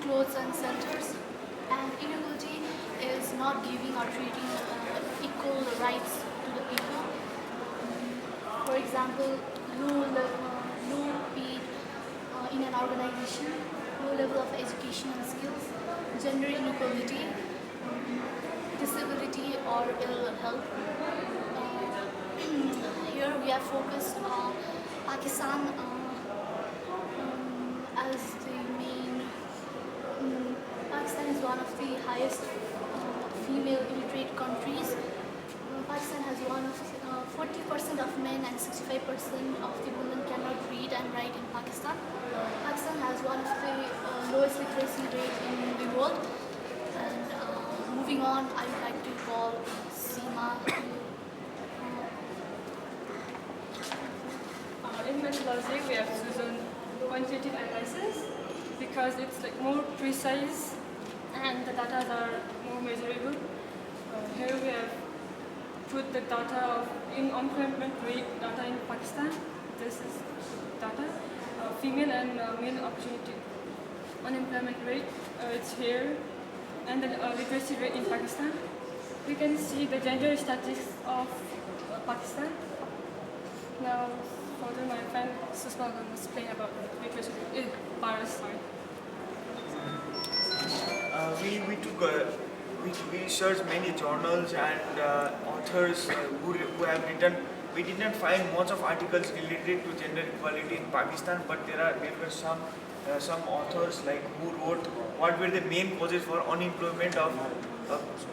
clothes and shelters. And inequality is not giving or treating equal rights to the people. For example, low paid in an organization, low level of education and skills, gender inequality, disability or ill health. Here we are focused on Pakistan as the main. Pakistan is one of the highest female illiterate countries. Pakistan has one of 40% of men and 65% of the women cannot read and write in Pakistan. Pakistan has one of the lowest literacy rate in the world. And moving on, I would like to call Seema. In methodology, we have chosen quantitative analysis because it's like more precise and the data are more measurable. Here we have put the data of unemployment rate data in Pakistan. This is data. Female and male opportunity unemployment rate, it's here, and the literacy rate in Pakistan. We can see the gender statistics of Pakistan. Now, further, my friend Susma will explain about literacy rate. Paris, sorry. We searched many journals and authors who have written. We did not find much of articles related to gender equality in Pakistan, but there were some authors like who wrote what were the main causes for unemployment of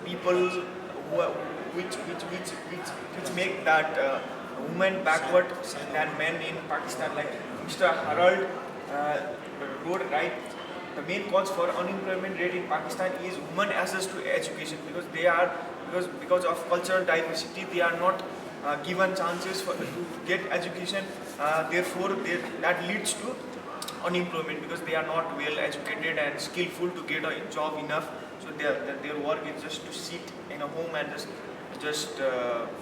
people which make that women backward than men in Pakistan. Like Mr. Harold wrote, right, the main cause for unemployment rate in Pakistan is women access to education because of cultural diversity. They are not given chances to get education. Therefore, that leads to unemployment because they are not well educated and skillful to get a job enough. So their work is just to sit in a home and just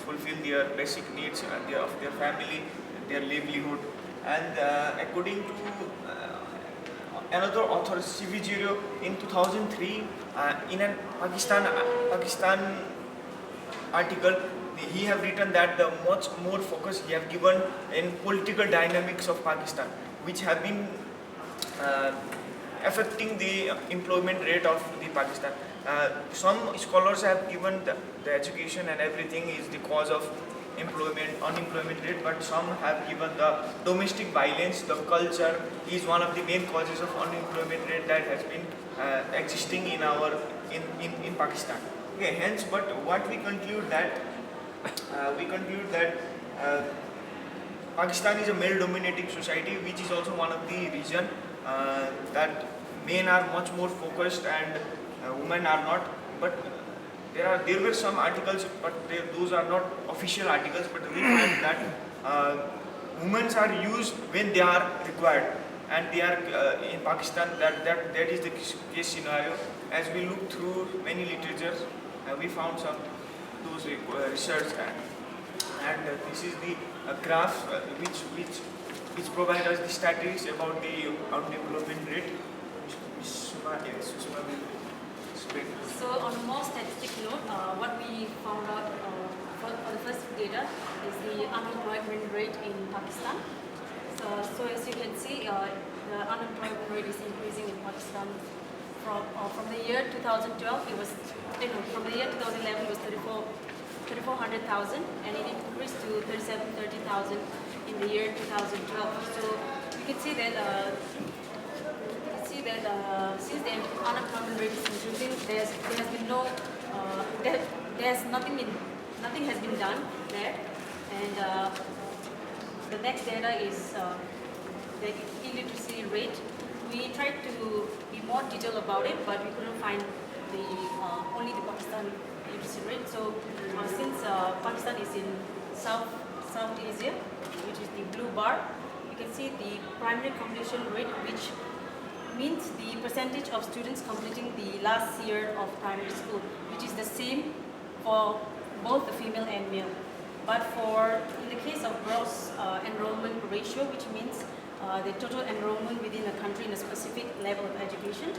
fulfill their basic needs of their family, their livelihood. And according to another author, C.V. Jiro, in 2003, in an Pakistan article, he have written that the much more focus he have given in political dynamics of Pakistan, which have been affecting the employment rate of the Pakistan. Some scholars have given the education and everything is the cause of unemployment rate, but some have given the domestic violence, the culture is one of the main causes of unemployment rate that has been existing in Pakistan. Okay, hence, but what we conclude that Pakistan is a male-dominating society, which is also one of the reason that men are much more focused and women are not. But there were some articles, but those are not official articles. But we find that women are used when they are required, and they are in Pakistan. That is the case scenario. As we look through many literatures, we found some those research and this is the graph which provide us the statistics about the unemployment rate. Susma will explain. So on a more statistic note, what we found out for the first data is the unemployment rate in Pakistan. So as you can see, the unemployment rate is increasing in Pakistan. From the year 2012, it was from the year 2011 it was 3,400,000, and it increased to 30,000 in the year 2012. So you can see that since the unemployment rate is increasing, there has been nothing has been done there. And the next data is the illiteracy rate. We tried to be more detailed about it, but we couldn't find only the Pakistan literacy rate. So since Pakistan is in South Asia, which is the blue bar, you can see the primary completion rate, which means the percentage of students completing the last year of primary school, which is the same for both the female and male. But in the case of gross enrollment ratio, which means the total enrollment within a country in a specific level of education,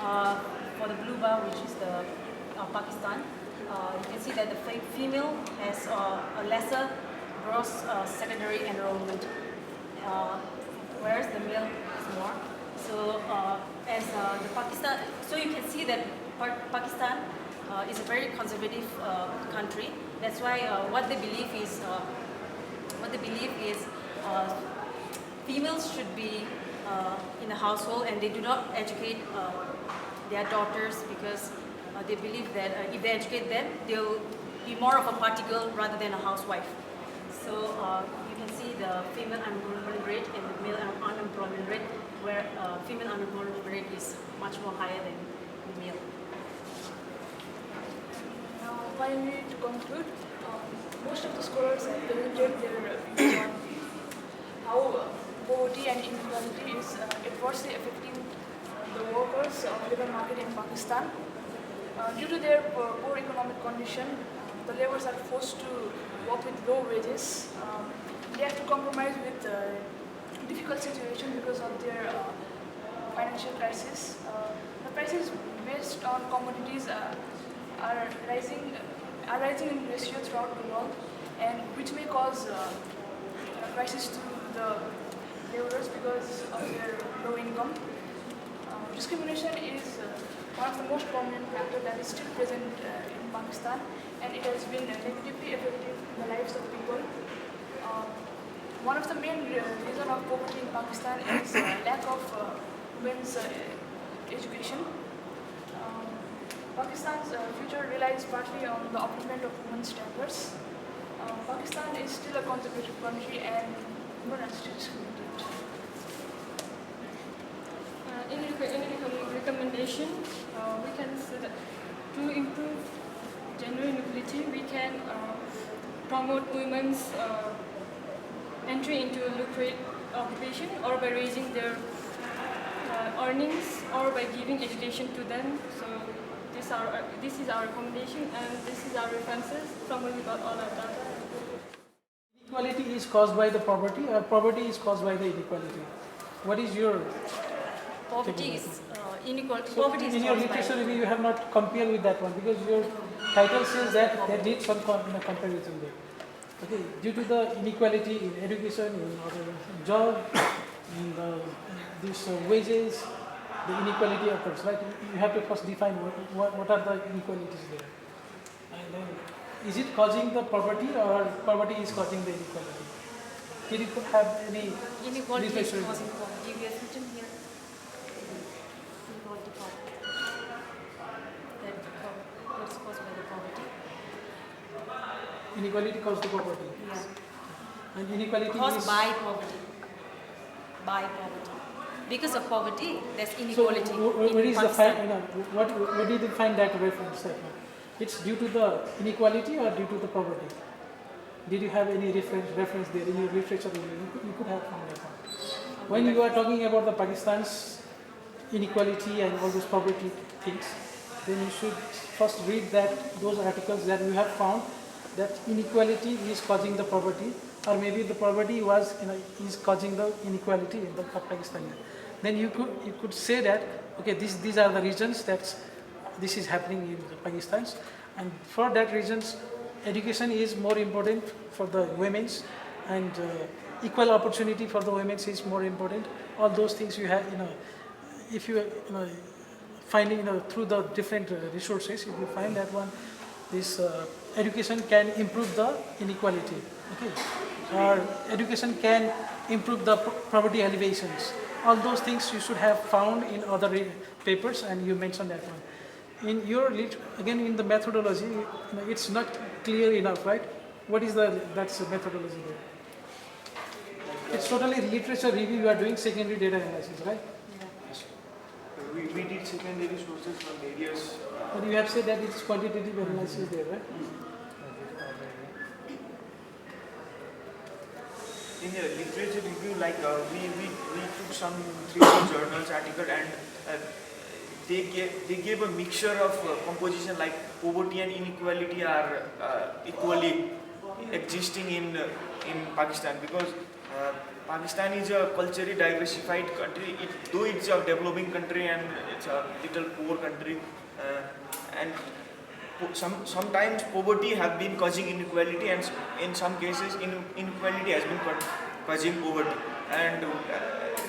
For the blue bar, which is the Pakistan, you can see that the female has a lesser gross secondary enrollment, whereas the male is more. So as the Pakistan, so you can see that Pakistan is a very conservative country. That's why what they believe is females should be in a household, and they do not educate their daughters because they believe that if they educate them, they'll be more of a party girl rather than a housewife. So you can see the female unemployment rate and the male unemployment rate, where female unemployment rate is much more higher than the male. Now, finally, to conclude, most of the scholars have presented their views on how poverty and inequality is adversely affecting the workers of labor market in Pakistan. Due to their poor economic condition, the laborers are forced to work with low wages. They have to compromise with difficult situation because of their financial crisis. The prices based on commodities are rising in ratio throughout the world, and which may cause crisis to the laborers because of their low income. Discrimination is one of the most prominent factors that is still present in Pakistan, and it has been negatively affecting the lives of people. One of the main reasons of poverty in Pakistan is lack of women's education. Pakistan's future relies partly on the upliftment of women's standards. Pakistan is still a conservative country, and women are still discriminated. In recommendation, we can say that to improve gender inequality, we can promote women's entry into lucrative occupation, or by raising their earnings, or by giving education to them. So this is our recommendation, and this is our references from where we got all our data. Inequality is caused by the poverty, or poverty is caused by the inequality? What is your Poverty is inequality. So Poverty is in your caused by- literature review, you have not compared with that one because your title says that there needs some comparison there. Okay, due to the inequality in education, in other job, in these wages, the inequality occurs, right? You have to first define what are the inequalities there. And then, is it causing the poverty, or poverty is causing the inequality? Did you have any Inequality is literature causing review? poverty. We have written here. Inequality that is caused by the poverty. Inequality caused the poverty. Yeah. And inequality Caused is by poverty. By poverty. Because of poverty, there's so. inequality. Where in is the Pakistan. where did you find that reference? It's due to the inequality or due to the poverty? Did you have any reference there in your literature? You could have found that one. When you are talking about the Pakistan's inequality and all those poverty things, then you should first read those articles that you have found that inequality is causing the poverty, or maybe the poverty is causing the inequality in the Pakistan. Then you could say that okay, these are the reasons that this is happening in Pakistan, and for that reasons, education is more important for the women's, and equal opportunity for the women's is more important. All those things you have, if you finding through the different resources, if you find that one, this education can improve the inequality. Okay, or education can improve the poverty alleviations. All those things you should have found in other papers, and you mentioned that one. In your again in the methodology, it's not clear enough, right? What is that's the methodology there? It's totally literature review. You are doing secondary data analysis, right? We did secondary sources from various. But you have said that it's quantitative analysis there, right? In the literature review, like we took some 3 journals article, and they gave a mixture of composition, like poverty and inequality are equally existing in Pakistan, because Pakistan is a culturally diversified country. Though it's a developing country and it's a little poor country, and sometimes poverty have been causing inequality, and in some cases inequality has been causing poverty, and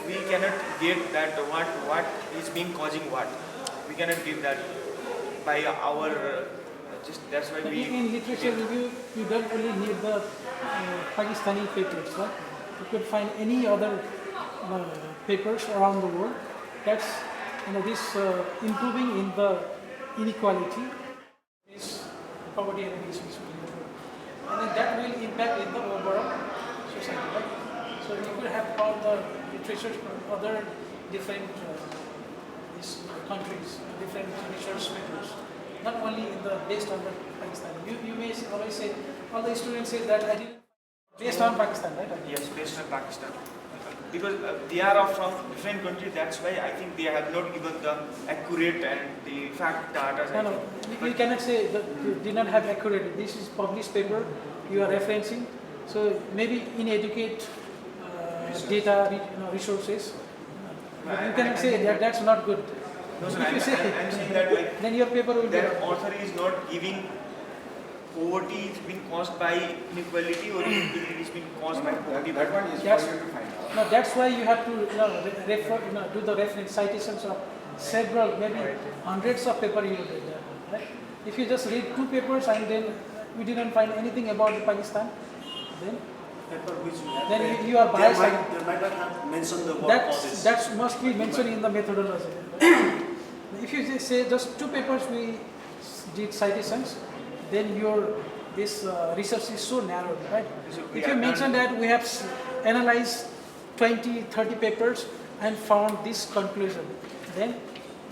we cannot get that what is being causing what. We cannot give that by our just that's why we. In literature review, you don't only need the Pakistani papers, right? You could find any other papers around the world. That's this improving in the inequality is poverty and disease, and then that will impact in the overall society, right? So you could have found the literature from other different these countries, different research papers, not only in the based on the Pakistan. You may always say, all the students say that I didn't based on Pakistan, right? Yes, based on Pakistan. Because they are from different countries, that's why I think they have not given the accurate and the fact data. No, you cannot say that you did not have accurate. This is published paper you are referencing. So maybe inadequate data, resources. But you cannot say that that's not good. No, sir, if you say, I'm saying that like then your paper will be. That author is not giving poverty is being caused by inequality or it is being caused by poverty. That one is Yes. for you to find out. No, that's why you have to refer, do the reference citations of several, maybe hundreds of papers you read there, right? If you just read 2 papers and then we didn't find anything about Pakistan, then Paper which you have then read, you are biased. They might not have mentioned the word causes. That must be mentioned in the methodology. If you just say just 2 papers we did citations, then your this research is so narrow, right? If you mention that we have analyzed 20, 30 papers and found this conclusion, then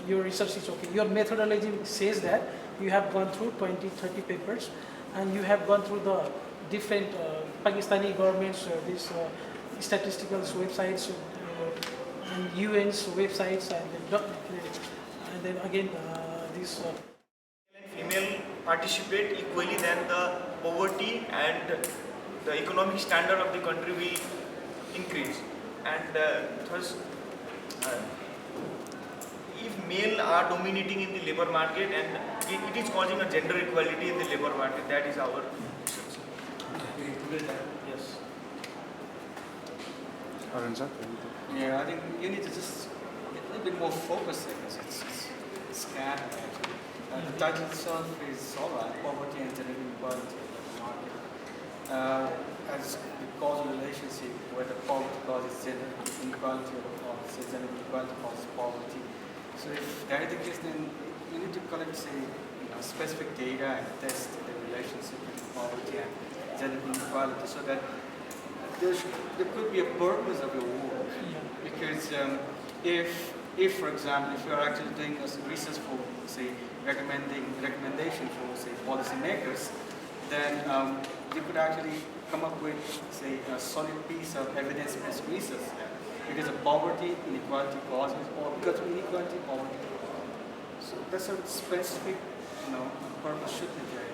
your research is okay. Your methodology says that you have gone through 20, 30 papers and you have gone through the different Pakistani governments, these statistical websites, and UN's websites, and then again this. Female participate equally, then the poverty and the economic standard of the country will increase. And thus, if male are dominating in the labor market and it is causing a gender equality in the labor market, that is our research. Yes. Yeah, I think you need to just get a little bit more focused because it's scattered actually. The title itself is alright, poverty and gender inequality in the market. As the causal relationship, whether poverty causes gender inequality or gender inequality causes poverty. So if that is the case, then you need to collect, say, specific data and test the relationship between poverty and gender inequality so that there could be a purpose of your work. Because if, for example, if you are actually doing a research for, say, recommendation for, say, policymakers, then you could actually come up with, say, a solid piece of evidence-based research. Because of poverty, inequality causes, or because of inequality, poverty causes. So that's a specific, purpose should be there.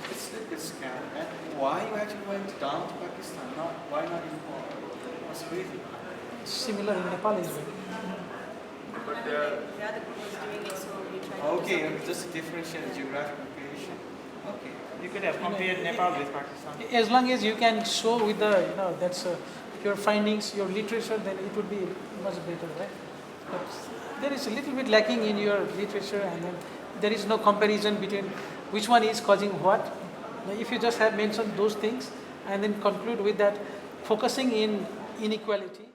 It's a bit scattered. And why you actually went down to Pakistan? Why not in Nepal? What's the reason? Similar in Nepal as well. But The other group was doing it, so we tried to do Okay, something. just to differentiate the geographic location. Okay. You could have compared Nepal with Pakistan. As long as you can show with the, that's your findings, your literature, then it would be much better, right? But there is a little bit lacking in your literature, and then there is no comparison between which one is causing what. Now, if you just have mentioned those things and then conclude with that, focusing in inequality,